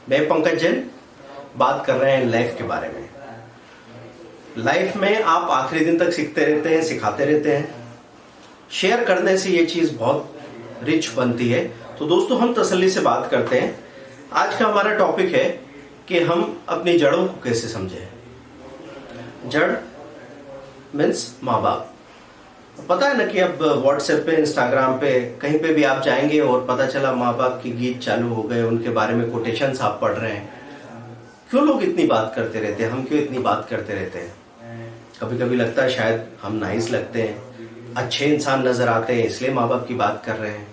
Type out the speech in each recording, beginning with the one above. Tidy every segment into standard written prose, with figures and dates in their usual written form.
मैं पंकज जैन बात कर रहे हैं लाइफ के बारे में। लाइफ में आप आखिरी दिन तक सीखते रहते हैं, सिखाते रहते हैं। शेयर करने से ये चीज़ बहुत रिच बनती है। तो दोस्तों, हम तसल्ली से बात करते हैं। आज का हमारा टॉपिक है कि हम अपनी जड़ों को कैसे समझें। जड़ मीन्स माँ बाप। पता है ना कि अब व्हाट्सएप पे, इंस्टाग्राम पे, कहीं पे भी आप जाएंगे और पता चला माँ बाप के गीत चालू हो गए, उनके बारे में कोटेशंस आप पढ़ रहे हैं। क्यों लोग इतनी बात करते रहते हैं? हम क्यों इतनी बात करते रहते हैं? कभी कभी लगता है शायद हम नाइस लगते हैं, अच्छे इंसान नजर आते हैं, इसलिए माँ बाप की बात कर रहे हैं।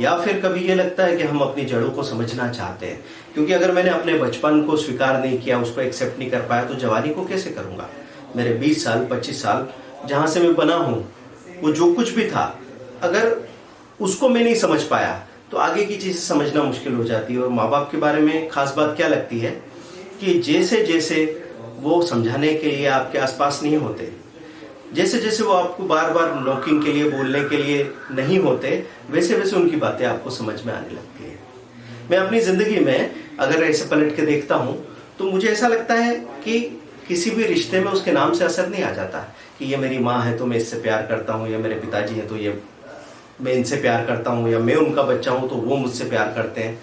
या फिर कभी ये लगता है कि हम अपनी जड़ों को समझना चाहते हैं, क्योंकि अगर मैंने अपने बचपन को स्वीकार नहीं किया, उसको एक्सेप्ट नहीं कर पाया, तो जवानी को कैसे करूंगा। मेरे 20 साल 25 साल जहां से मैं बना हूं, वो जो कुछ भी था, अगर उसको मैं नहीं समझ पाया तो आगे की चीजें समझना मुश्किल हो जाती है। और माँ बाप के बारे में खास बात क्या लगती है कि जैसे जैसे वो समझाने के लिए आपके आसपास नहीं होते, जैसे जैसे वो आपको बार बार नॉकिंग के लिए, बोलने के लिए नहीं होते, वैसे वैसे उनकी बातें आपको समझ में आने लगती है। मैं अपनी जिंदगी में अगर ऐसे पलट के देखता हूं तो मुझे ऐसा लगता है कि किसी भी रिश्ते में उसके नाम से असर नहीं आ जाता कि ये मेरी माँ है तो मैं इससे प्यार करता हूँ, या मेरे पिताजी हैं तो ये मैं इनसे प्यार करता हूँ, या मैं उनका बच्चा हूँ तो वो मुझसे प्यार करते हैं।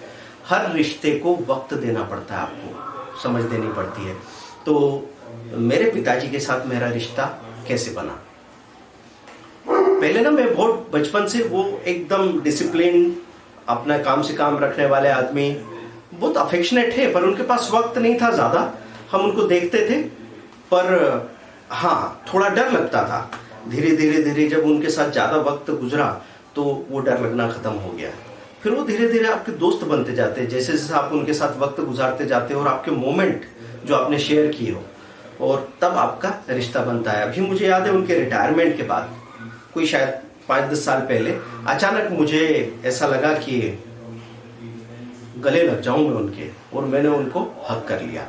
हर रिश्ते को वक्त देना पड़ता है, आपको समझ देनी पड़ती है। तो मेरे पिताजी के साथ मेरा रिश्ता कैसे बना? पहले ना, मैं बहुत बचपन से वो एकदम डिसिप्लिन, अपना काम से काम रखने वाले आदमी, बहुत अफेक्शनेट है, पर उनके पास वक्त नहीं था ज्यादा। हम उनको देखते थे, पर हाँ, थोड़ा डर लगता था। धीरे धीरे धीरे जब उनके साथ ज्यादा वक्त गुजरा तो वो डर लगना खत्म हो गया। फिर वो धीरे धीरे आपके दोस्त बनते जाते हैं, जैसे जैसे आप उनके साथ वक्त गुजारते जाते हो और आपके मोमेंट जो आपने शेयर किए हो, और तब आपका रिश्ता बनता है। अभी मुझे याद है, उनके रिटायरमेंट के बाद कोई शायद 5-10 साल पहले अचानक मुझे ऐसा लगा कि गले लग जाऊं मैं उनके, और मैंने उनको हक कर लिया।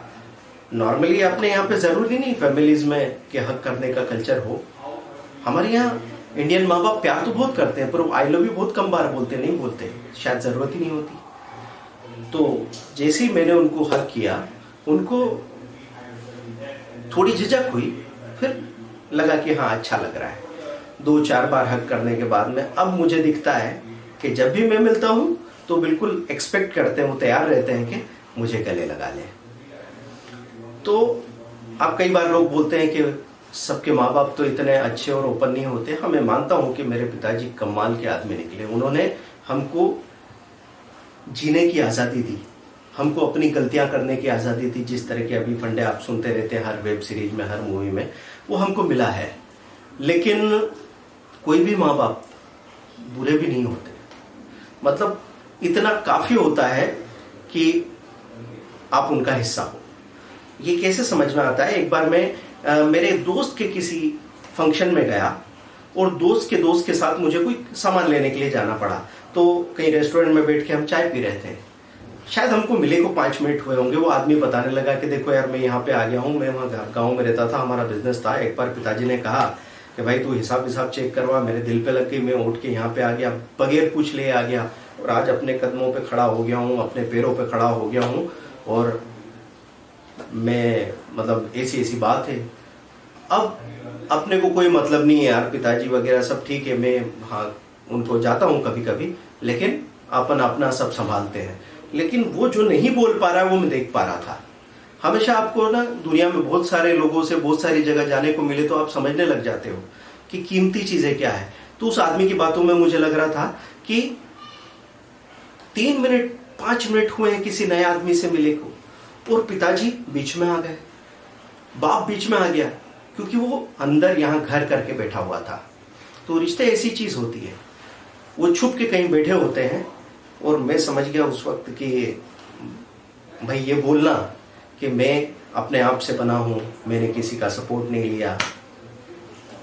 नॉर्मली अपने यहाँ पे जरूरी नहीं फैमिलीज में कि हक करने का कल्चर हो। हमारे यहाँ इंडियन माँ बाप प्यार तो बहुत करते हैं, पर वो आई लव यू बहुत कम बार बोलते, नहीं बोलते, शायद जरूरत ही नहीं होती। तो जैसे ही मैंने उनको हक किया, उनको थोड़ी झिझक हुई, फिर लगा कि हाँ, अच्छा लग रहा है। 2-4 बार हक करने के बाद में अब मुझे दिखता है कि जब भी मैं मिलता हूं तो बिल्कुल एक्सपेक्ट करते हैं, वो तैयार रहते हैं कि मुझे गले लगा लें। तो अब कई बार लोग बोलते हैं कि सबके माँ बाप तो इतने अच्छे और ओपन नहीं होते। हाँ, मैं मानता हूं कि मेरे पिताजी कमाल के आदमी निकले। उन्होंने हमको जीने की आज़ादी दी, हमको अपनी गलतियां करने की आज़ादी दी। जिस तरह के अभी फंडे आप सुनते रहते हैं हर वेब सीरीज में, हर मूवी में, वो हमको मिला है। लेकिन कोई भी माँ बाप बुरे भी नहीं होते, मतलब इतना काफी होता है कि आप उनका हिस्सा हो। ये कैसे समझ में आता है? एक बार मैं मेरे दोस्त के किसी फंक्शन में गया, और दोस्त के साथ मुझे कोई सामान लेने के लिए जाना पड़ा। तो कहीं रेस्टोरेंट में बैठ के हम चाय पी रहे थे। शायद हमको मिले को 5 मिनट हुए होंगे। वो आदमी बताने लगा कि देखो यार, मैं यहाँ पे आ गया हूँ, मैं वहाँ गाँव में रहता था, हमारा बिजनेस था। एक बार पिताजी ने कहा कि भाई तू हिसाब चेक करवा। मेरे दिल पे लग गई, मैं उठ के यहाँ पे आ गया, बगैर पूछ ले आ गया, और आज अपने कदमों पे खड़ा हो गया हूँ, अपने पैरों पे खड़ा हो गया हूँ। और मैं, मतलब ऐसी बात है। अब अपने को कोई मतलब नहीं है यार, पिताजी वगैरह सब ठीक है, मैं हाँ उनको जाता हूँ कभी कभी, लेकिन अपन अपना सब संभालते हैं। लेकिन वो जो नहीं बोल पा रहा है, वो मैं देख पा रहा था। हमेशा आपको ना दुनिया में बहुत सारे लोगों से बहुत सारी जगह जाने को मिले तो आप समझने लग जाते हो कि कीमती चीजें क्या है। तो उस आदमी की बातों में मुझे लग रहा था कि 3 मिनट 5 मिनट हुए हैं किसी नए आदमी से मिले को, और पिताजी बीच में आ गए, बाप बीच में आ गया, क्योंकि वो अंदर यहाँ घर करके बैठा हुआ था। तो रिश्ते ऐसी चीज होती है, वो छुप के कहीं बैठे होते हैं। और मैं समझ गया उस वक्त कि भाई ये बोलना कि मैं अपने आप से बना हूं, मैंने किसी का सपोर्ट नहीं लिया,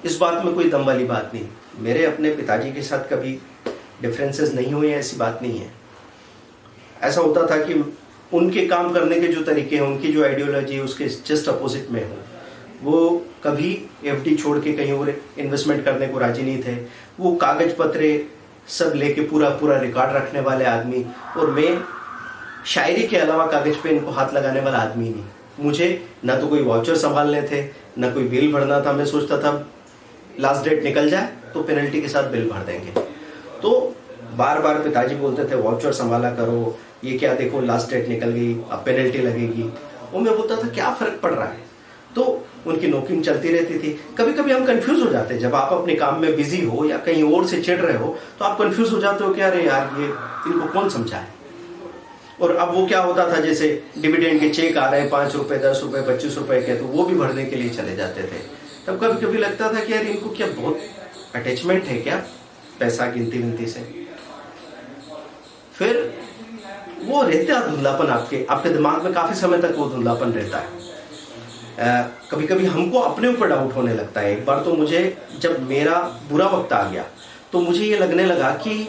इस बात में कोई दम वाली बात नहीं। मेरे अपने पिताजी के साथ कभी डिफरेंसेस नहीं हुए, ऐसी बात नहीं है। ऐसा होता था कि उनके काम करने के जो तरीके हैं, उनकी जो आइडियोलॉजी है, उसके जस्ट अपोजिट में हूँ। वो कभी एफडी छोड़ के कहीं और इन्वेस्टमेंट करने को राजी नहीं थे। वो कागज पत्रे सब लेके पूरा रिकॉर्ड रखने वाले आदमी, और मैं शायरी के अलावा कागज पे इनको हाथ लगाने वाला आदमी नहीं। मुझे ना तो कोई वाउचर संभालने थे, ना कोई बिल भरना था। मैं सोचता था लास्ट डेट निकल जाए तो पेनल्टी के साथ बिल भर देंगे। तो बार बार पिताजी बोलते थे वाउचर संभाला करो, ये क्या देखो लास्ट डेट निकल गई, अब पेनल्टी लगेगी। वो मैं बोलता था क्या फर्क पड़ रहा है। तो उनकी नोकिंग चलती रहती थी। कभी कभी हम कंफ्यूज हो जाते हैं, जब आप अपने काम में बिजी हो या कहीं और से चिढ़ रहे हो तो आप कंफ्यूज हो जाते हो कि अरे यार ये इनको कौन समझाए। और अब वो क्या होता था, जैसे डिविडेंड के चेक आ रहे हैं 5 रुपए 10 रुपए 25 रुपए के, तो वो भी भरने के लिए चले जाते थे। तब कभी कभी लगता था कि यार इनको क्या बहुत अटैचमेंट है क्या पैसा गिनती विनती से। फिर वो रहता है धुंधलापन, आपके दिमाग में काफी समय तक वो धुंधलापन रहता है। कभी कभी हमको अपने ऊपर डाउट होने लगता है। एक बार तो मुझे जब मेरा बुरा वक्त आ गया तो मुझे ये लगने लगा कि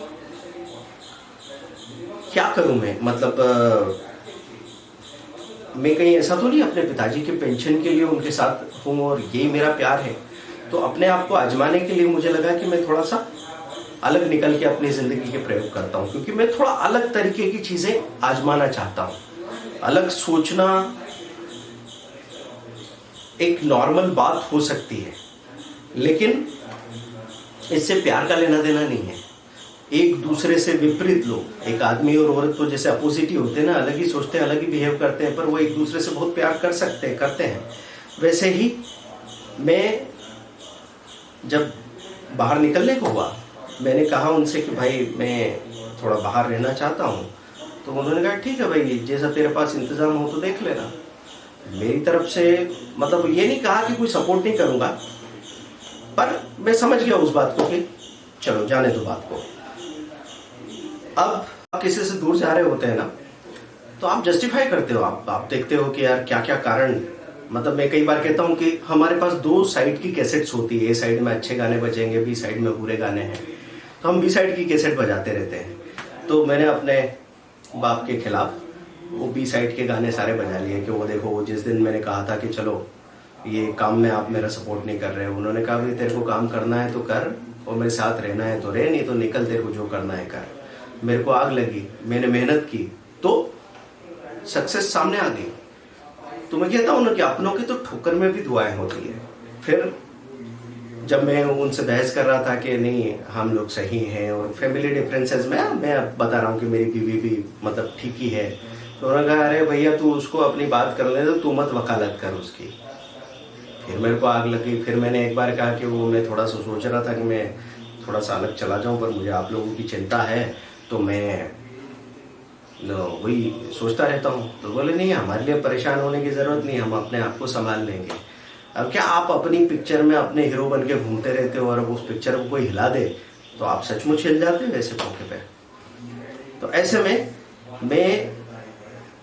क्या करूं मैं, मतलब मैं कहीं ऐसा तो नहीं अपने पिताजी के पेंशन के लिए उनके साथ हूं और यही मेरा प्यार है। तो अपने आप को आजमाने के लिए मुझे लगा कि मैं थोड़ा सा अलग निकल के अपनी जिंदगी के प्रयोग करता हूं, क्योंकि मैं थोड़ा अलग तरीके की चीजें आजमाना चाहता हूं। अलग सोचना एक नॉर्मल बात हो सकती है, लेकिन इससे प्यार का लेना देना नहीं है। एक दूसरे से विपरीत लोग, एक आदमी और औरत तो जैसे अपोजिट ही होते हैं ना, अलग ही सोचते हैं, अलग ही बिहेव करते हैं, पर वो एक दूसरे से बहुत प्यार करते हैं। वैसे ही मैं जब बाहर निकलने को हुआ, मैंने कहा उनसे कि भाई मैं थोड़ा बाहर रहना चाहता हूँ। तो उन्होंने कहा ठीक है भाई, जैसा तेरे पास इंतजाम हो तो देख लेना। मेरी तरफ से मतलब ये नहीं कहा कि कोई सपोर्ट नहीं करूंगा, पर मैं समझ गया उस बात को कि चलो जाने दो बात को। अब आप किसी से दूर जा रहे होते हैं ना, तो आप जस्टिफाई करते हो, आप देखते हो कि यार क्या क्या कारण, मतलब मैं कई बार कहता हूँ कि हमारे पास 2 साइड की कैसेट्स होती है। ए साइड में अच्छे गाने बजेंगे, बी साइड में बुरे गाने हैं, तो हम बी साइड की कैसेट बजाते रहते हैं। तो मैंने अपने बाप के खिलाफ वो बी साइड के गाने सारे बजा लिए कि वो देखो, वो जिस दिन मैंने कहा था कि चलो ये काम में आप मेरा सपोर्ट नहीं कर रहे हो, उन्होंने कहा भाई तेरे को काम करना है तो कर, और मेरे साथ रहना है तो रह, नहीं तो निकल, तेरे को जो करना है कर। मेरे को आग लगी, मैंने मेहनत की तो सक्सेस सामने आ गई। तो मैं कहता हूँ ना कि अपनों की तो ठोकर में भी दुआएं होती है। फिर जब मैं उनसे बहस कर रहा था कि नहीं हम लोग सही हैं और फैमिली डिफरेंसेस में मैं बता रहा हूँ कि मेरी बीवी भी मतलब ठीक ही है, तो उन्होंने कहा अरे भैया तू उसको अपनी बात कर ले, तो तू मत वकालत कर उसकी। फिर मेरे को आग लगी। फिर मैंने एक बार कहा कि वो मैं थोड़ा सा सोच रहा था कि मैं थोड़ा सा अलग चला जाऊं, पर मुझे आप लोगों की चिंता है तो मैं वही सोचता रहता हूँ। तो बोले नहीं, हमारे लिए परेशान होने की जरूरत नहीं, हम अपने आप को संभाल लेंगे। अब क्या आप अपनी पिक्चर में अपने हीरो बन के घूमते रहते हो और अब उस पिक्चर को कोई हिला दे तो आप सचमुच हिल जाते हो ऐसे मौके पे। तो ऐसे में मैं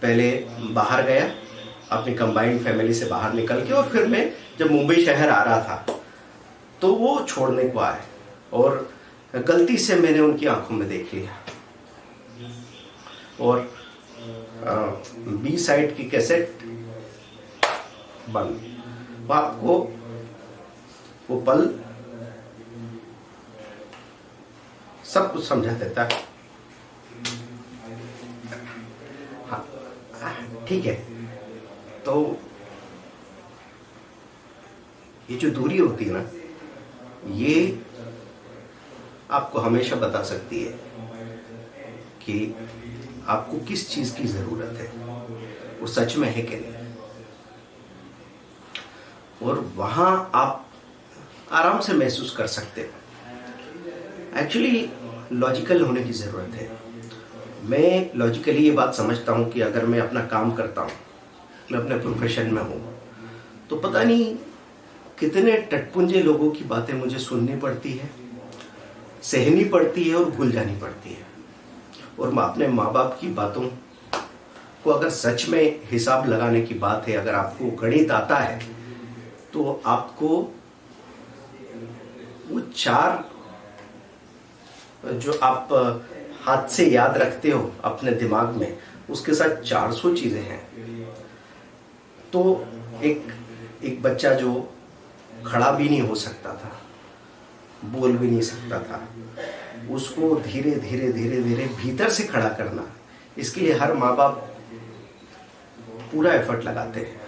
पहले बाहर गया अपनी कंबाइंड फैमिली से बाहर निकल के, और फिर मैं जब मुंबई शहर आ रहा था तो वो छोड़ने को आए और गलती से मैंने उनकी आंखों में देख लिया और बी साइड की कैसेट बंद। आपको वो पल सब कुछ समझा देता है। हाँ ठीक है, तो ये जो दूरी होती है ना, ये आपको हमेशा बता सकती है कि आपको किस चीज की जरूरत है, वो सच में है कि नहीं। और वहां आप आराम से महसूस कर सकते हो। एक्चुअली लॉजिकल होने की जरूरत है। मैं लॉजिकली ये बात समझता हूं कि अगर मैं अपना काम करता हूं, मैं अपने प्रोफेशन में हूं, तो पता नहीं कितने टटपुंजे लोगों की बातें मुझे सुननी पड़ती है, सहनी पड़ती है और भूल जानी पड़ती है। और मैं अपने माँ बाप की बातों को, अगर सच में हिसाब लगाने की बात है, अगर आपको गणित आता है, तो आपको वो 4 जो आप हाथ से याद रखते हो अपने दिमाग में, उसके साथ 400 चीजें हैं। तो एक बच्चा जो खड़ा भी नहीं हो सकता था, बोल भी नहीं सकता था, उसको धीरे धीरे धीरे धीरे भीतर से खड़ा करना, इसके लिए हर माँ बाप पूरा एफर्ट लगाते हैं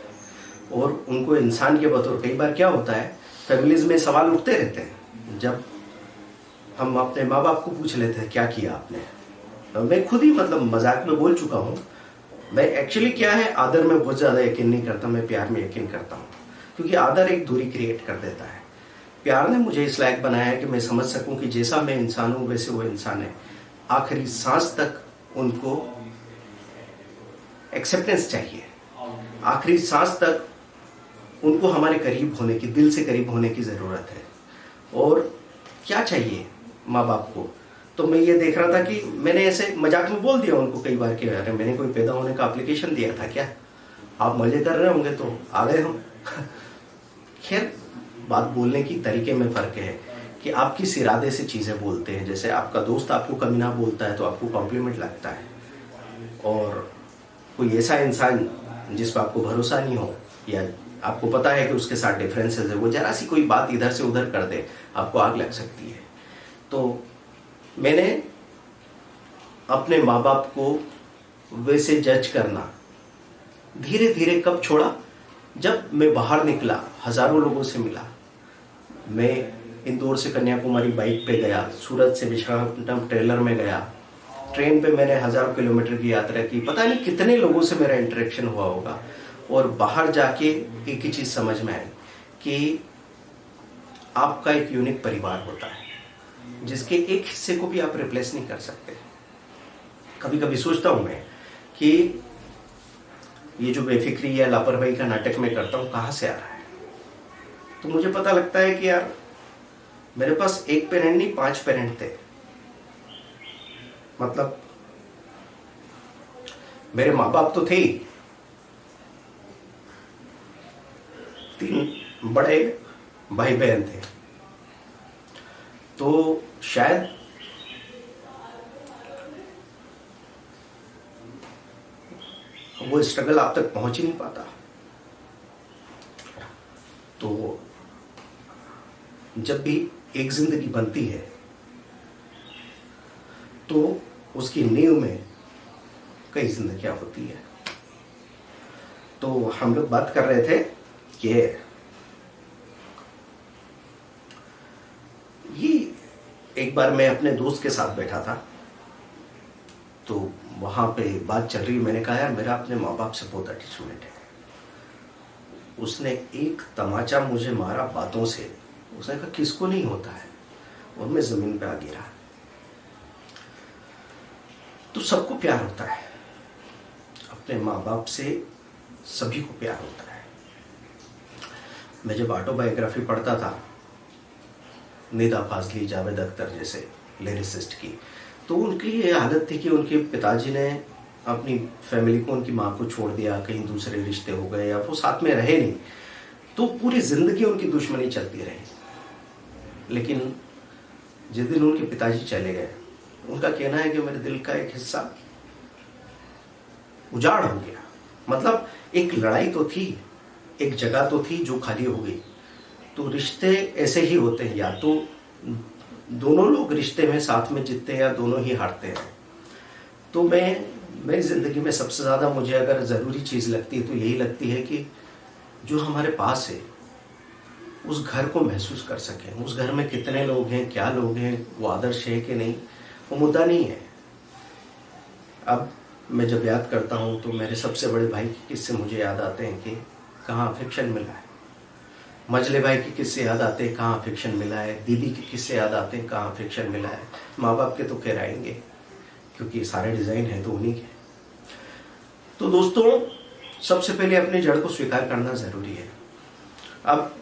और उनको इंसान के बतौर, कई बार क्या होता है फैमिलीज में सवाल उठते रहते हैं, जब हम अपने माँ बाप को पूछ लेते हैं क्या किया आपने। मैं खुद ही मतलब मजाक में बोल चुका हूँ, मैं एक्चुअली क्या है आदर में बहुत ज़्यादा यकीन नहीं करता, मैं प्यार में यकीन करता हूँ, क्योंकि आदर एक दूरी क्रिएट कर देता है। प्यार ने मुझे इस लायक बनाया है कि मैं समझ सकूं कि जैसा मैं इंसान हूं वैसे वो इंसान है। आखिरी सांस तक उनको एक्सेप्टेंस चाहिए, आखिरी सांस तक उनको हमारे करीब होने की, दिल से करीब होने की ज़रूरत है। और क्या चाहिए माँ बाप को, तो मैं ये देख रहा था कि मैंने ऐसे मजाक में बोल दिया उनको कई बार कि अरे मैंने कोई पैदा होने का एप्लीकेशन दिया था क्या, आप मजे कर रहे होंगे तो आ गए हम। खैर, बात बोलने की तरीके में फ़र्क है कि आप किस इरादे से चीज़ें बोलते हैं। जैसे आपका दोस्त आपको कमीना बोलता है तो आपको कॉम्प्लीमेंट लगता है, और कोई ऐसा इंसान जिस पर आपको भरोसा नहीं हो या आपको पता है कि उसके साथ डिफरेंसेस है, वो जरा सी कोई बात इधर से उधर कर दे, आपको आग लग सकती है। तो मैंने अपने माँ बाप को वैसे जज करना धीरे धीरे कब छोड़ा, जब मैं बाहर निकला, हज़ारों लोगों से मिला। मैं इंदौर से कन्याकुमारी बाइक पे गया, सूरत से विशाखापट्टनम ट्रेलर में गया, ट्रेन पे मैंने 1000 किलोमीटर की यात्रा की, पता नहीं कितने लोगों से मेरा इंटरेक्शन हुआ होगा। और बाहर जाके एक ही चीज़ समझ में आई कि आपका एक यूनिक परिवार होता है जिसके एक हिस्से को भी आप रिप्लेस नहीं कर सकते। कभी कभी सोचता हूँ मैं कि ये जो बेफिक्री या लापरवाही का नाटक मैं करता हूँ कहाँ से आ रहा है। तो मुझे पता लगता है कि यार मेरे पास एक पेरेंट नहीं 5 पेरेंट थे। मतलब मेरे माँ बाप तो थे ही, 3 बड़े भाई बहन थे, तो शायद वो स्ट्रगल आप तक पहुंच ही नहीं पाता। तो जब भी एक जिंदगी बनती है तो उसकी नींव में कई जिंदगियां होती है। तो हम लोग बात कर रहे थे कि ये एक बार मैं अपने दोस्त के साथ बैठा था, तो वहां पे बात चल रही, मैंने कहा यार मेरा अपने माँ बाप से बहुत अटैचमेंट है। उसने एक तमाचा मुझे मारा बातों से, उसने कहा किसको नहीं होता है, और मैं जमीन पे आ गिरा। तो सबको प्यार होता है, अपने माँ बाप से सभी को प्यार होता है। मैं जब ऑटोबायोग्राफी पढ़ता था निदा फाजली, जावेद अख्तर जैसे लिरिसिस्ट की, तो उनकी ये आदत थी कि उनके पिताजी ने अपनी फैमिली को, उनकी माँ को छोड़ दिया, कहीं दूसरे रिश्ते हो गए या वो साथ में रहे नहीं, तो पूरी जिंदगी उनकी दुश्मनी चलती रही। लेकिन जिस दिन उनके पिताजी चले गए, उनका कहना है कि मेरे दिल का एक हिस्सा उजाड़ हो गया। मतलब एक लड़ाई तो थी, एक जगह तो थी जो खाली हो गई। तो रिश्ते ऐसे ही होते हैं, या तो दोनों लोग रिश्ते में साथ में जीतते हैं या दोनों ही हारते हैं। तो मेरी ज़िंदगी में सबसे ज़्यादा मुझे अगर ज़रूरी चीज़ लगती है तो यही लगती है कि जो हमारे पास है उस घर को महसूस कर सकें। उस घर में कितने लोग हैं, क्या लोग हैं, वो आदर्श है कि नहीं, वो मुद्दा नहीं है। अब मैं जब याद करता हूँ तो मेरे सबसे बड़े भाई के किस्से मुझे याद आते हैं कि कहाँ अफेक्शन मिला है। मजले भाई के किस्से याद आते हैं, कहाँ अफेक्शन मिला है। दीदी के किस्से याद आते हैं, कहाँ अफेक्शन मिला है। माँ बाप के तो खैर आएंगे क्योंकि सारे डिज़ाइन हैं तो उन्हीं के। तो दोस्तों, सबसे पहले अपनी जड़ को स्वीकार करना ज़रूरी है। अब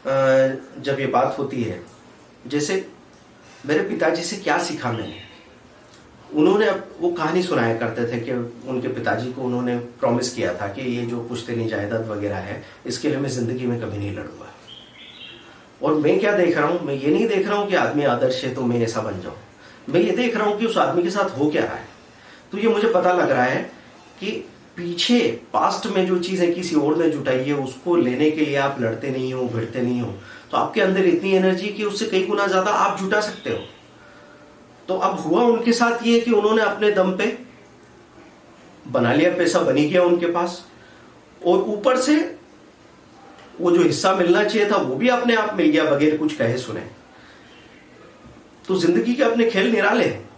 जब ये बात होती है, जैसे मेरे पिताजी से क्या सीखा मैंने, उन्होंने वो कहानी सुनाया करते थे कि उनके पिताजी को उन्होंने प्रॉमिस किया था कि ये जो पुश्तैनी जायदाद वगैरह है इसके लिए मैं ज़िंदगी में कभी नहीं लड़ूंगा। और मैं क्या देख रहा हूँ, मैं ये नहीं देख रहा हूँ कि आदमी आदर्श है तो मैं ऐसा बन जाऊँ, मैं ये देख रहा हूँ कि उस आदमी के साथ हो क्या रहा है। तो ये मुझे पता लग रहा है कि पीछे पास्ट में जो चीज़ें किसी और ने जुटाई है उसको लेने के लिए आप लड़ते नहीं हो, भिड़ते नहीं हो, तो आपके अंदर इतनी एनर्जी कि उससे कई गुना ज़्यादा आप जुटा सकते हो। तो अब हुआ उनके साथ ये कि उन्होंने अपने दम पे बना लिया, पैसा बनी गया उनके पास, और ऊपर से वो जो हिस्सा मिलना चाहिए था वो भी अपने आप मिल गया बगैर कुछ कहे सुने। तो जिंदगी के अपने खेल निराले हैं।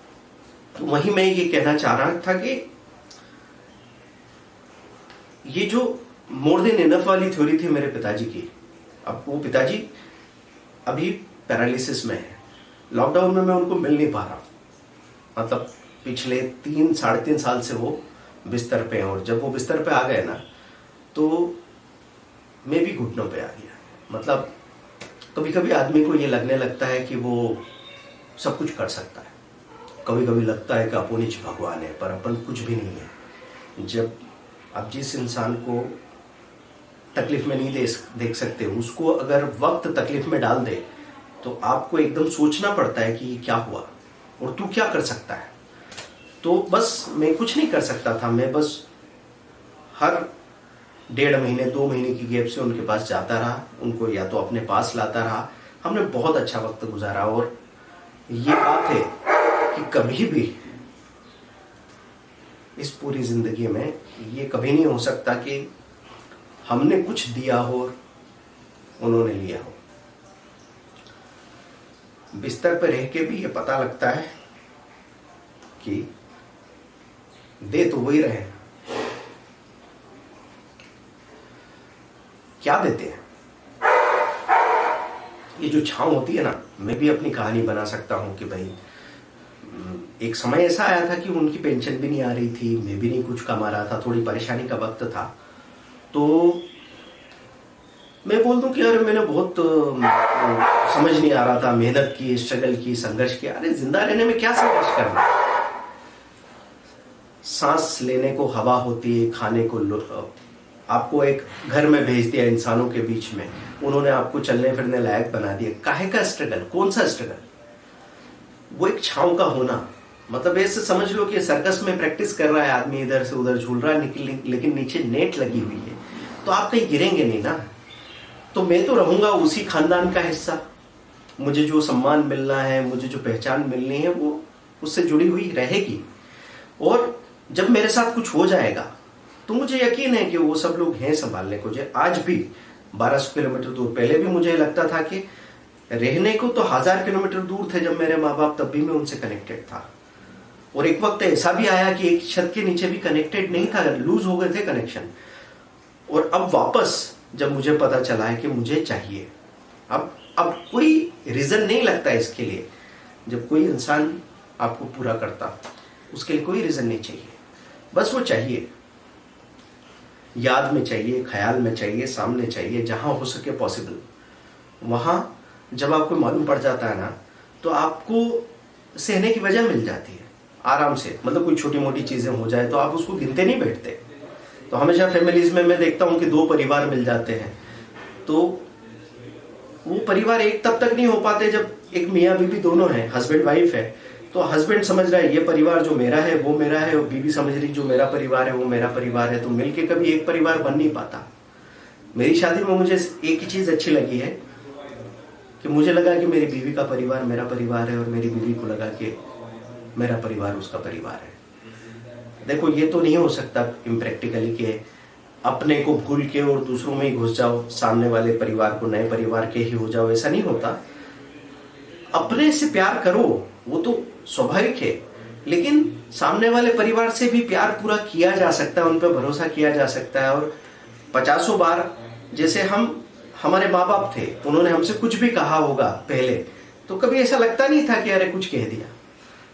तो वही मैं ये कहना चाह रहा था कि ये जो मोर देन इनफ वाली थ्योरी थी मेरे पिताजी की, अब वो पिताजी अभी पैरालिसिस में है। लॉकडाउन में मैं उनको मिल नहीं पा रहा, मतलब पिछले 3-3.5 साल से वो बिस्तर पे हैं, और जब वो बिस्तर पे आ गए ना तो मैं भी घुटनों पे आ गया। मतलब कभी कभी आदमी को ये लगने लगता है कि वो सब कुछ कर सकता है, कभी कभी लगता है कि अपोनिच भगवान है, पर अपन कुछ भी नहीं है। जब आप जिस इंसान को तकलीफ में नहीं देख सकते, उसको अगर वक्त तकलीफ में डाल दे तो आपको एकदम सोचना पड़ता है कि ये क्या हुआ और तू क्या कर सकता है। तो बस मैं कुछ नहीं कर सकता था, मैं बस हर 1.5 महीने 2 महीने की गैप से उनके पास जाता रहा, उनको या तो अपने पास लाता रहा। हमने बहुत अच्छा वक्त गुजारा, और ये बात है कि कभी भी इस पूरी जिंदगी में ये कभी नहीं हो सकता कि हमने कुछ दिया हो और उन्होंने लिया हो। बिस्तर पर रह के भी ये पता लगता है कि दे तो वही रहे, क्या देते हैं। ये जो छांव होती है ना, मैं भी अपनी कहानी बना सकता हूं कि भाई एक समय ऐसा आया था कि उनकी पेंशन भी नहीं आ रही थी, मैं भी नहीं कुछ कमा रहा था, थोड़ी परेशानी का वक्त था। तो मैं बोल दूं कि यार मैंने बहुत समझ नहीं आ रहा था, मेहनत की, स्ट्रगल की, संघर्ष किया। अरे जिंदा रहने में क्या संघर्ष करना, सांस लेने को हवा होती है, खाने को आपको एक घर में भेज दिया इंसानों के बीच में, उन्होंने आपको चलने फिरने लायक बना दिया। काहे का स्ट्रगल, कौन सा स्ट्रगल? वो एक छांव का होना, मतलब ऐसे समझ लो कि सर्कस में प्रैक्टिस कर रहा है आदमी, इधर से उधर झूल रहा है, लेकिन नीचे नेट लगी हुई है, तो आप कहीं गिरेंगे नहीं ना। तो मैं तो रहूंगा उसी खानदान का हिस्सा, मुझे जो सम्मान मिलना है, मुझे जो पहचान मिलनी है, वो उससे जुड़ी हुई रहेगी। और जब मेरे साथ कुछ हो जाएगा तो मुझे यकीन है कि वो सब लोग हैं संभालने को। जो आज भी 1200 किलोमीटर दूर, पहले भी मुझे लगता था कि रहने को तो 1000 किलोमीटर दूर थे जब मेरे माँ बाप, तब भी मैं उनसे कनेक्टेड था। और एक वक्त ऐसा भी आया कि एक छत के नीचे भी कनेक्टेड नहीं था, लूज हो गए थे कनेक्शन। और अब वापस जब मुझे पता चला है कि मुझे चाहिए, अब कोई रीजन नहीं लगता इसके लिए। जब कोई इंसान आपको पूरा करता, उसके लिए कोई रीजन नहीं चाहिए, बस वो चाहिए। याद में चाहिए, ख्याल में चाहिए, सामने चाहिए, जहां हो सके पॉसिबल। वहां जब आपको मालूम पड़ जाता है ना, तो आपको सहने की वजह मिल जाती है आराम से। मतलब कोई छोटी मोटी चीजें हो जाए तो आप उसको गिनते नहीं बैठते। तो हमेशा फैमिलीज में मैं देखता हूं कि 2 परिवार मिल जाते हैं, तो वो परिवार एक तब तक नहीं हो पाते जब एक मियाँ बीवी दोनों हैं, हस्बैंड वाइफ है। तो हस्बैंड समझ रहा है ये परिवार जो मेरा है वो मेरा है, और बीवी समझ रही जो मेरा परिवार है वो मेरा परिवार है। तो मिलके कभी एक परिवार बन नहीं पाता। मेरी शादी में मुझे एक ही चीज अच्छी लगी है कि मुझे लगा कि मेरी बीवी का परिवार मेरा परिवार है, और मेरी बीवी को लगा कि मेरा परिवार उसका परिवार है। देखो ये तो नहीं हो सकता इम्प्रैक्टिकली कि अपने को भूल के और दूसरों में ही घुस जाओ, सामने वाले परिवार को नए परिवार के ही हो जाओ, ऐसा नहीं होता। अपने से प्यार करो, वो तो स्वाभाविक है, लेकिन सामने वाले परिवार से भी प्यार पूरा किया जा सकता है, उन पर भरोसा किया जा सकता है। और 50 बार जैसे हमारे माँ बाप थे, उन्होंने हमसे कुछ भी कहा होगा पहले, तो कभी ऐसा लगता नहीं था कि अरे कुछ कह दिया।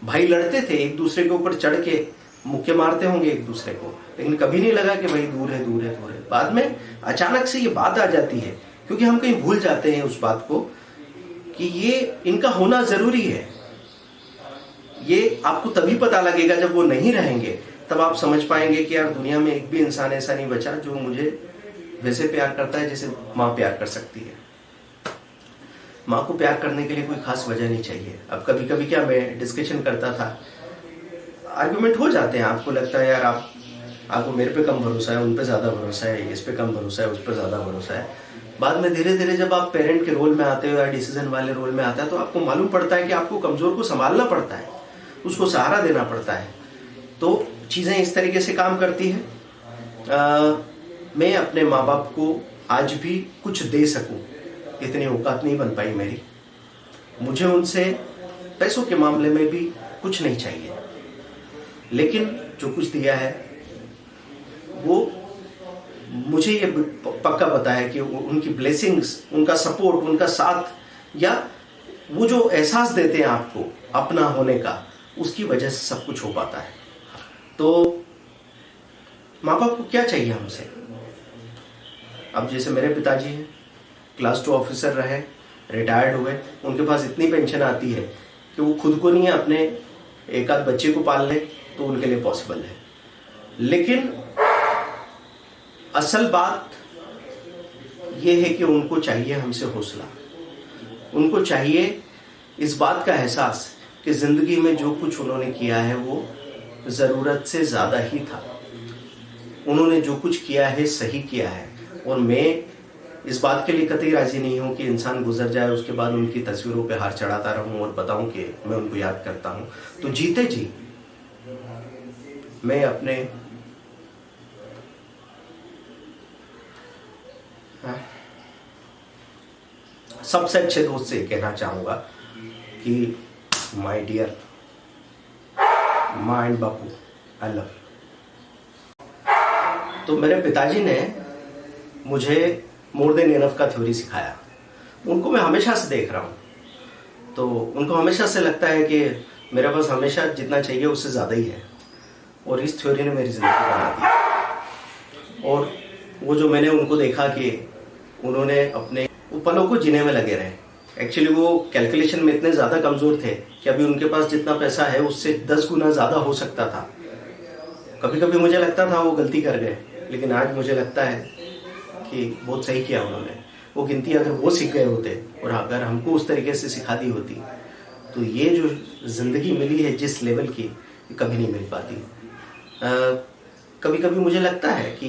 भाई लड़ते थे, एक दूसरे के ऊपर चढ़ के मुक्के मारते होंगे एक दूसरे को, लेकिन कभी नहीं लगा कि भाई दूर है दूर है दूर है। बाद में अचानक से ये बात आ जाती है, क्योंकि हम कहीं भूल जाते हैं उस बात को कि ये इनका होना जरूरी है। ये आपको तभी पता लगेगा जब वो नहीं रहेंगे, तब आप समझ पाएंगे कि यार दुनिया में एक भी इंसान ऐसा नहीं बचा जो मुझे वैसे प्यार करता है जैसे माँ प्यार कर सकती है। माँ को प्यार करने के लिए कोई खास वजह नहीं चाहिए। अब कभी कभी क्या, मैं डिस्कशन करता था, आर्गुमेंट हो जाते हैं, आपको लगता है यार आपको मेरे पे कम भरोसा है, उन पे ज्यादा भरोसा है, इस पे कम भरोसा है, उस पे ज्यादा भरोसा है। बाद में धीरे धीरे जब आप पेरेंट के रोल में आते हो या डिसीजन वाले रोल में आता है, तो आपको मालूम पड़ता है कि आपको कमजोर को संभालना पड़ता है, उसको सहारा देना पड़ता है। तो चीज़ें इस तरीके से काम करती है। मैं अपने माँ बाप को आज भी कुछ दे सकूं इतनी औकात नहीं बन पाई मेरी। मुझे उनसे पैसों के मामले में भी कुछ नहीं चाहिए, लेकिन जो कुछ दिया है वो मुझे ये पक्का पता है कि उनकी ब्लेसिंग्स, उनका सपोर्ट, उनका साथ, या वो जो एहसास देते हैं आपको अपना होने का, उसकी वजह से सब कुछ हो पाता है। तो माँ बाप को क्या चाहिए हमसे? अब जैसे मेरे पिताजी हैं, क्लास 2 ऑफिसर रहे, रिटायर्ड हुए, उनके पास इतनी पेंशन आती है कि वो खुद को नहीं है, अपने एक आध बच्चे को पाल ले तो उनके लिए पॉसिबल है। लेकिन असल बात यह है कि उनको चाहिए हमसे हौसला, उनको चाहिए इस बात का एहसास कि जिंदगी में जो कुछ उन्होंने किया है वो ज़रूरत से ज़्यादा ही था। उन्होंने जो कुछ किया है सही किया है, और मैं इस बात के लिए कतई राजी नहीं हूं कि इंसान गुजर जाए उसके बाद उनकी तस्वीरों पे हार चढ़ाता रहूं और बताऊं कि मैं उनको याद करता हूं। तो जीते जी मैं अपने सबसे अच्छे दोस्त से कहना चाहूंगा कि माय डियर माँ एंड बापू, आई लव। तो मेरे पिताजी ने मुझे मोर देन इनफ का थ्योरी सिखाया। उनको मैं हमेशा से देख रहा हूँ, तो उनको हमेशा से लगता है कि मेरे पास हमेशा जितना चाहिए उससे ज़्यादा ही है, और इस थ्योरी ने मेरी ज़िंदगी बना दी। और वो जो मैंने उनको देखा कि उन्होंने अपने पलों को जीने में लगे रहे। एक्चुअली वो कैलकुलेशन में इतने ज़्यादा कमज़ोर थे कि अभी उनके पास जितना पैसा है उससे 10 गुना ज़्यादा हो सकता था। कभी कभी मुझे लगता था वो गलती कर गए, लेकिन आज मुझे लगता है कि बहुत सही किया उन्होंने। वो गिनती अगर वो सीख गए होते और अगर हमको उस तरीके से सिखा दी होती, तो ये जो ज़िंदगी मिली है जिस लेवल की, कभी नहीं मिल पाती। कभी कभी मुझे लगता है कि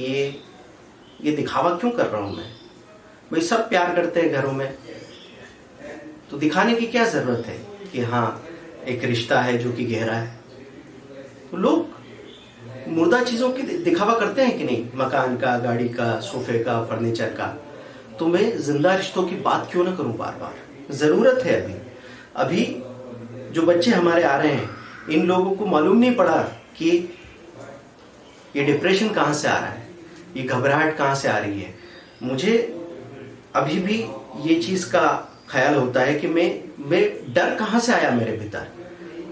ये दिखावा क्यों कर रहा हूँ मैं? भाई सब प्यार करते हैं घरों में, तो दिखाने की क्या ज़रूरत है कि हाँ एक रिश्ता है जो कि गहरा है। तो लोग मुर्दा चीज़ों की दिखावा करते हैं कि नहीं, मकान का, गाड़ी का, सोफे का, फर्नीचर का। तो मैं जिंदा रिश्तों की बात क्यों ना करूं बार बार? ज़रूरत है अभी जो बच्चे हमारे आ रहे हैं, इन लोगों को मालूम नहीं पड़ा कि ये डिप्रेशन कहाँ से आ रहा है, ये घबराहट कहाँ से आ रही है। मुझे अभी भी ये चीज़ का ख्याल होता है कि मैं डर कहाँ से आया मेरे भीतर।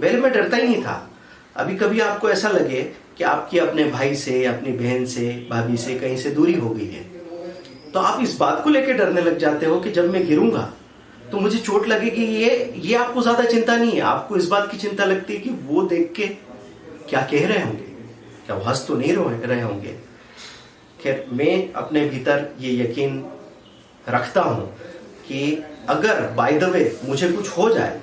पहले मैं डरता ही नहीं था। अभी कभी आपको ऐसा लगे कि आपकी अपने भाई से, अपनी बहन से, भाभी से कहीं से दूरी हो गई है, तो आप इस बात को लेकर डरने लग जाते हो कि जब मैं गिरूंगा तो मुझे चोट लगेगी। ये आपको ज्यादा चिंता नहीं है, आपको इस बात की चिंता लगती है कि वो देख के क्या कह रहे होंगे, क्या वो हंस तो नहीं रहे होंगे। खैर, मैं अपने भीतर ये यकीन रखता हूं कि अगर बाय द वे मुझे कुछ हो जाए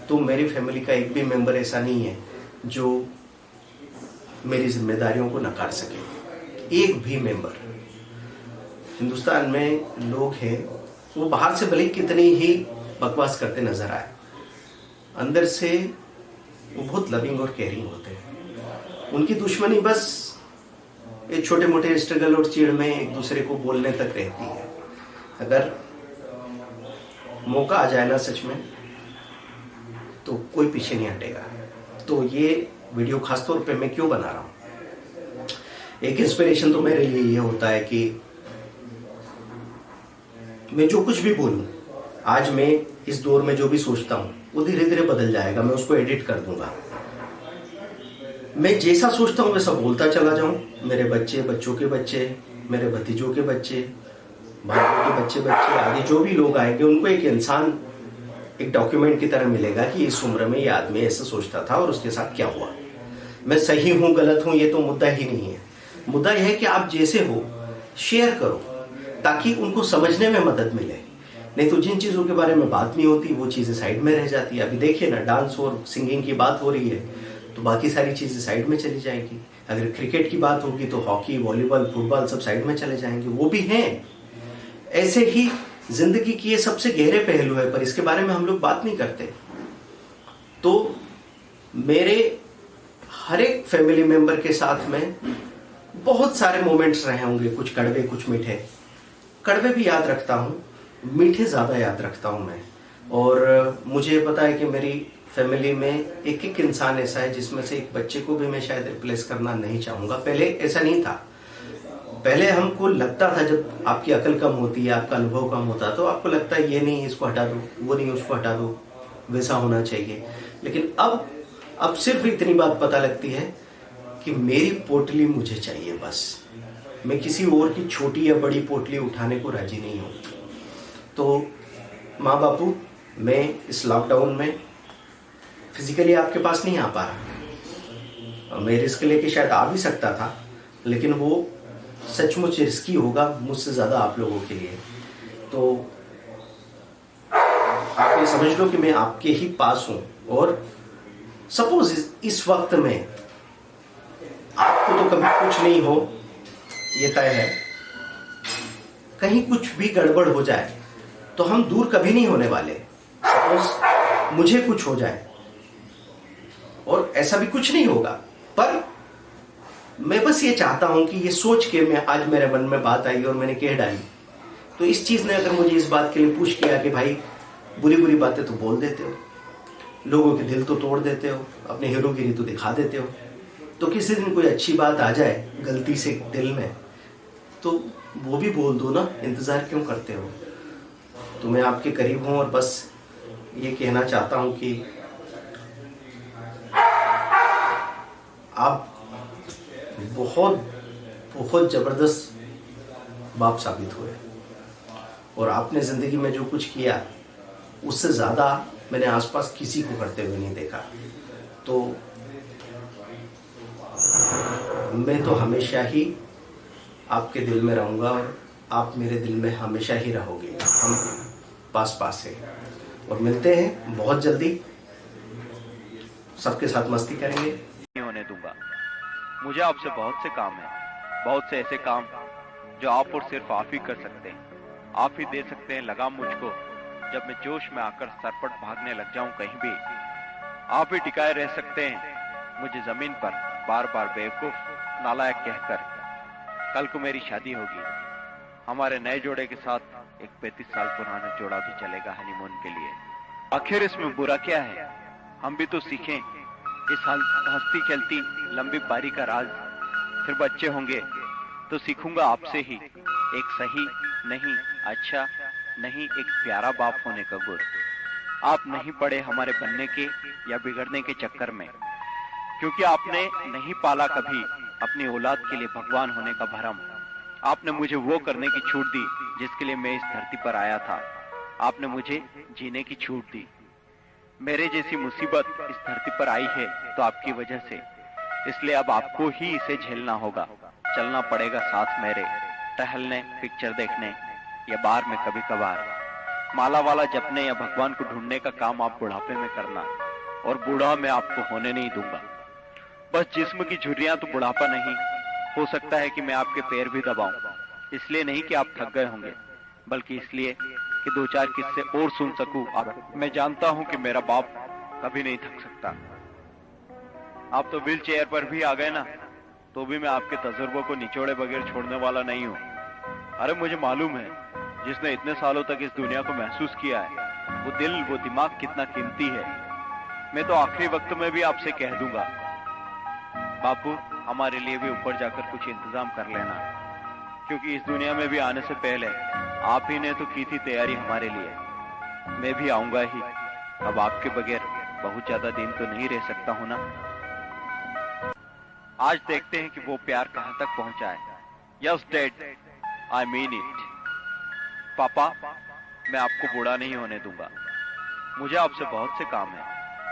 तो मेरी फैमिली का एक भी मेंबर ऐसा नहीं है जो मेरी जिम्मेदारियों को नकार सके। एक भी मेंबर। हिंदुस्तान में लोग हैं, वो बाहर से भले कितनी ही बकवास करते नजर आए, अंदर से वो बहुत लविंग और केयरिंग होते हैं। उनकी दुश्मनी बस एक छोटे मोटे स्ट्रगल और चिढ़ में एक दूसरे को बोलने तक रहती है। अगर मौका आ जाए ना सच में, तो कोई पीछे नहीं हटेगा। तो ये वीडियो खासतौर पे मैं क्यों बना रहा हूँ? एक इंस्पिरेशन तो मेरे लिए ये होता है कि मैं जो कुछ भी बोलूं, आज मैं इस दौर में जो भी सोचता हूं वो धीरे धीरे बदल जाएगा। मैं उसको एडिट कर दूंगा। मैं जैसा सोचता हूं वैसा बोलता चला जाऊं। मेरे बच्चे, बच्चों के बच्चे, मेरे भतीजों के बच्चे, भाइयों के बच्चे, आगे जो भी लोग आएंगे, उनको एक इंसान, एक डॉक्यूमेंट की तरह मिलेगा कि इस उम्र में ये आदमी ऐसा सोचता था और उसके साथ क्या हुआ। मैं सही हूं, गलत हूं, ये तो मुद्दा ही नहीं है। मुद्दा यह है कि आप जैसे हो शेयर करो, ताकि उनको समझने में मदद मिले। नहीं तो जिन चीज़ों के बारे में बात नहीं होती वो चीज़ें साइड में रह जाती है। अभी देखिए ना, डांस और सिंगिंग की बात हो रही है तो बाकी सारी चीज़ें साइड में चली जाएगी। अगर क्रिकेट की बात होगी तो हॉकी, वॉलीबॉल, फुटबॉल सब साइड में चले जाएंगे। वो भी हैं। ऐसे ही जिंदगी की ये सबसे गहरे पहलू है, पर इसके बारे में हम लोग बात नहीं करते। तो मेरे हर एक फैमिली मेंबर के साथ में बहुत सारे मोमेंट्स रहे होंगे, कुछ कड़वे कुछ मीठे। कड़वे भी याद रखता हूँ, मीठे ज़्यादा याद रखता हूँ मैं। और मुझे पता है कि मेरी फैमिली में एक एक इंसान ऐसा है जिसमें से एक बच्चे को भी मैं शायद रिप्लेस करना नहीं चाहूँगा। पहले ऐसा नहीं था। पहले हमको लगता था, जब आपकी अकल कम होती है, आपका अनुभव कम होता है, तो आपको लगता है ये नहीं इसको हटा दो, वो नहीं उसको हटा दो, वैसा होना चाहिए। लेकिन अब सिर्फ इतनी बात पता लगती है कि मेरी पोटली मुझे चाहिए बस। मैं किसी और की छोटी या बड़ी पोटली उठाने को राजी नहीं हूँ। तो माँ बापू, मैं इस लॉकडाउन में फिजिकली आपके पास नहीं आ पा रहा। मैं रिस्क लेके शायद आ भी सकता था, लेकिन वो सचमुच रिस्की होगा मुझसे ज़्यादा आप लोगों के लिए। तो आप ये समझ लो कि मैं आपके ही पास हूँ। और सपोज इस वक्त में आपको तो कभी कुछ नहीं हो, ये तय है। कहीं कुछ भी गड़बड़ हो जाए तो हम दूर कभी नहीं होने वाले। सपोज मुझे कुछ हो जाए, और ऐसा भी कुछ नहीं होगा, पर मैं बस ये चाहता हूं कि ये सोच के मैं आज मेरे मन में बात आई और मैंने कह डाली। तो इस चीज ने अगर मुझे इस बात के लिए पुश किया कि भाई बुरी बुरी बातें तो बोल देते हो, लोगों के दिल तो तोड़ देते हो, अपनी हीरोगिरी तो दिखा देते हो, तो किसी दिन कोई अच्छी बात आ जाए गलती से दिल में, तो वो भी बोल दो ना, इंतजार क्यों करते हो। तो मैं आपके करीब हूं और बस ये कहना चाहता हूं कि आप बहुत बहुत जबरदस्त बाप साबित हुए, और आपने जिंदगी में जो कुछ किया उससे ज्यादा मैंने आसपास किसी को करते हुए नहीं देखा। तो मैं तो हमेशा ही आपके दिल में रहूंगा और आप मेरे दिल में हमेशा ही रहोगे। हम पास पास हैं और मिलते हैं बहुत जल्दी, सबके साथ मस्ती करेंगे। नहीं होने दूंगा। मुझे आपसे बहुत से काम है, बहुत से ऐसे काम जो आप और सिर्फ आप ही कर सकते हैं। आप ही दे सकते हैं लगाम मुझको, जब मैं जोश में आकर सरपट भागने लग जाऊं कहीं भी। आप ही टिकाए रह सकते हैं मुझे जमीन पर बार बार बेवकूफ नालायक कहकर। कल को मेरी शादी होगी, हमारे नए जोड़े के साथ एक 35 साल पुराना जोड़ा भी चलेगा हनीमून के लिए। आखिर इसमें बुरा क्या है, हम भी तो सीखें इस हंसती खेलती लंबी बारी का राज। फिर बच्चे होंगे तो सीखूंगा आपसे ही एक सही नहीं, अच्छा नहीं, एक प्यारा बाप होने का गुर। आप नहीं पड़े हमारे बनने के या बिगड़ने के चक्कर में, क्योंकि आपने नहीं पाला कभी अपनी औलाद के लिए भगवान होने का भरम। आपने मुझे वो करने की छूट दी जिसके लिए मैं इस धरती पर आया था। आपने मुझे जीने की छूट दी। मेरे जैसी मुसीबत इस धरती पर आई है तो आपकी वजह से, इसलिए अब आपको ही इसे झेलना होगा। चलना पड़ेगा साथ मेरे, टहलने, पिक्चर देखने या बार में कभी कभार। माला वाला जपने या भगवान को ढूंढने का काम आप बुढ़ापे में करना, और बूढ़ा मैं आपको होने नहीं दूंगा। बस जिस्म की झुर्रियां तो बुढ़ापा नहीं। हो सकता है कि मैं आपके पैर भी दबाऊं, इसलिए नहीं कि आप थक गए होंगे, बल्कि इसलिए कि दो चार किस्से और सुन सकूं। मैं जानता हूं कि मेरा बाप कभी नहीं थक सकता। आप तो व्हील चेयर पर भी आ गए ना, तो भी मैं आपके तजुर्बों को निचोड़े बगैर छोड़ने वाला नहीं हूं। अरे मुझे मालूम है, जिसने इतने सालों तक इस दुनिया को महसूस किया है, वो दिल, वो दिमाग कितना कीमती है। मैं तो आखिरी वक्त में भी आपसे कह दूंगा, बापू हमारे लिए भी ऊपर जाकर कुछ इंतजाम कर लेना, क्योंकि इस दुनिया में भी आने से पहले आप ही ने तो की थी तैयारी हमारे लिए। मैं भी आऊंगा ही। अब आपके बगैर बहुत ज्यादा दिन तो नहीं रह सकता हूं ना। आज देखते हैं कि वो प्यार कहां तक पहुंचा है। Yes dad, I mean it. पापा, मैं आपको बूढ़ा नहीं होने दूंगा। मुझे आपसे बहुत से काम है,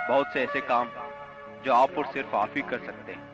बहुत से ऐसे काम जो आप और सिर्फ आप ही कर सकते हैं।